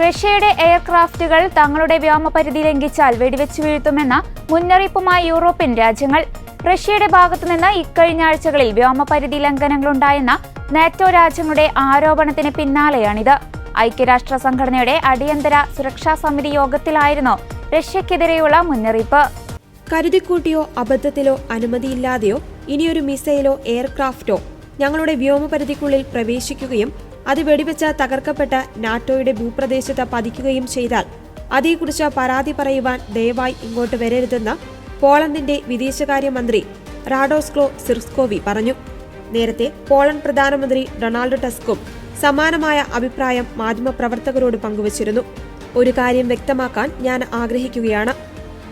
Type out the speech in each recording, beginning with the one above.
റഷ്യയുടെ എയർക്രാഫ്റ്റുകൾ തങ്ങളുടെ വ്യോമപരിധി ലംഘിച്ചാൽ വെടിവെച്ചു വീഴ്ത്തുമെന്ന മുന്നറിയിപ്പുമായി യൂറോപ്യൻ രാജ്യങ്ങൾ. റഷ്യയുടെ ഭാഗത്തുനിന്ന് ഇക്കഴിഞ്ഞ ആഴ്ചകളിൽ വ്യോമപരിധി ലംഘനങ്ങളുണ്ടായെന്ന നാറ്റോ രാജ്യങ്ങളുടെ ആരോപണത്തിന് പിന്നാലെയാണിത്. ഐക്യരാഷ്ട്ര സംഘടനയുടെ അടിയന്തര സുരക്ഷാ സമിതി യോഗത്തിലായിരുന്നു റഷ്യക്കെതിരെയുള്ള മുന്നറിയിപ്പ്. കരുതിക്കൂട്ടിയോ അബദ്ധത്തിലോ അനുമതിയില്ലാതെയോ ഇനിയൊരു മിസൈലോ എയർക്രാഫ്റ്റോ ഞങ്ങളുടെ വ്യോമപരിധിക്കുള്ളിൽ പ്രവേശിക്കുകയും അത് വെടിവെച്ച് തകർക്കപ്പെട്ട നാറ്റോയുടെ ഭൂപ്രദേശത്ത് പതിക്കുകയും ചെയ്താൽ അതേക്കുറിച്ച് പരാതി പറയുവാൻ ദയവായി ഇങ്ങോട്ട് വരരുതെന്ന് പോളണ്ടിന്റെ വിദേശകാര്യമന്ത്രി റാഡോസ്ലോ സിർസ്കോവി പറഞ്ഞു. നേരത്തെ പോളണ്ട് പ്രധാനമന്ത്രി ഡൊണാൾഡ് ടസ്കും സമാനമായ അഭിപ്രായം മാധ്യമപ്രവർത്തകരോട് പങ്കുവച്ചിരുന്നു. ഒരു കാര്യം വ്യക്തമാക്കാൻ ഞാൻ ആഗ്രഹിക്കുകയാണ്.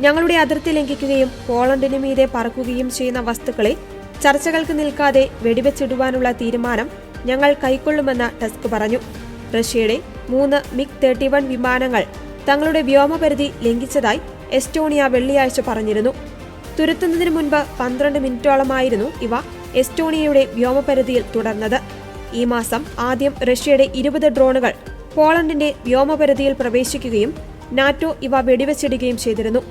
ഞങ്ങളുടെ അതിർത്തി ലംഘിക്കുകയും പോളണ്ടിനു മീതെ പറക്കുകയും ചെയ്യുന്ന വസ്തുക്കളെ ചർച്ചകൾക്ക് നിൽക്കാതെ വെടിവെച്ചിടുവാനുള്ള തീരുമാനം ഞങ്ങൾ കൈക്കൊള്ളുമെന്ന് ടസ്ക് പറഞ്ഞു. റഷ്യയുടെ 3 MiG-31 വിമാനങ്ങൾ തങ്ങളുടെ വ്യോമപരിധി ലംഘിച്ചതായി എസ്റ്റോണിയ വെള്ളിയാഴ്ച പറഞ്ഞിരുന്നു. തുരത്തുന്നതിന് മുൻപ് 12 മിനിറ്റോളമായിരുന്നു ഇവ എസ്റ്റോണിയയുടെ വ്യോമപരിധിയിൽ തുടർന്നത്. ഈ മാസം ആദ്യം റഷ്യയുടെ 20 ഡ്രോണുകൾ പോളണ്ടിന്റെ വ്യോമപരിധിയിൽ പ്രവേശിക്കുകയും നാറ്റോ ഇവ വെടിവെച്ചിടുകയും ചെയ്തിരുന്നു.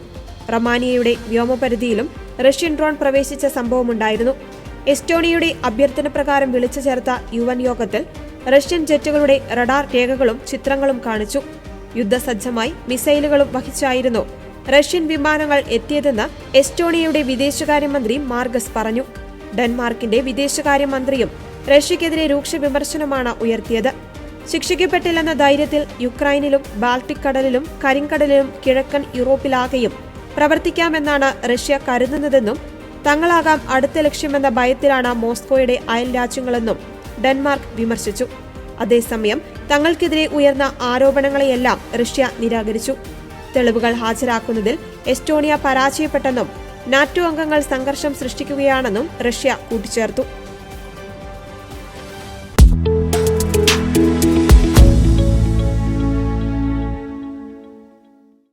റൊമാനിയയുടെ വ്യോമപരിധിയിലും റഷ്യൻ ഡ്രോൺ പ്രവേശിച്ച സംഭവമുണ്ടായിരുന്നു. എസ്റ്റോണിയയുടെ അഭ്യർത്ഥന പ്രകാരം വിളിച്ചു ചേർത്ത UN യോഗത്തിൽ റഷ്യൻ ജെറ്റുകളുടെ റഡാർ രേഖകളും ചിത്രങ്ങളും കാണിച്ചു. യുദ്ധസജ്ജമായി മിസൈലുകളും വഹിച്ചായിരുന്നു റഷ്യൻ വിമാനങ്ങൾ എത്തിയതെന്ന് എസ്റ്റോണിയയുടെ വിദേശകാര്യമന്ത്രി മാർഗസ് പറഞ്ഞു. ഡെൻമാർക്കിന്റെ വിദേശകാര്യമന്ത്രിയും റഷ്യക്കെതിരെ രൂക്ഷ വിമർശനമാണ് ഉയർത്തിയത്. ശിക്ഷിക്കപ്പെട്ടില്ലെന്ന ധൈര്യത്തിൽ യുക്രൈനിലും ബാൾട്ടിക് കടലിലും കരിങ്കടലിലും കിഴക്കൻ യൂറോപ്പിലാകെയും പ്രവർത്തിക്കാമെന്നാണ് റഷ്യ കരുതുന്നതെന്നും തങ്ങളാകാം അടുത്ത ലക്ഷ്യമെന്ന ഭയത്തിലാണ് മോസ്കോയുടെ അയൽ രാജ്യങ്ങളെന്നും ഡെൻമാർക്ക് വിമർശിച്ചു. അതേസമയം തങ്ങൾക്കെതിരെ ഉയർന്ന ആരോപണങ്ങളെയെല്ലാം റഷ്യ നിരാകരിച്ചു. തെളിവുകൾ ഹാജരാക്കുന്നതിൽ എസ്റ്റോണിയ പരാജയപ്പെട്ടെന്നും നാറ്റോ അംഗങ്ങൾ സംഘർഷം സൃഷ്ടിക്കുകയാണെന്നും റഷ്യ കൂട്ടിച്ചേർത്തു.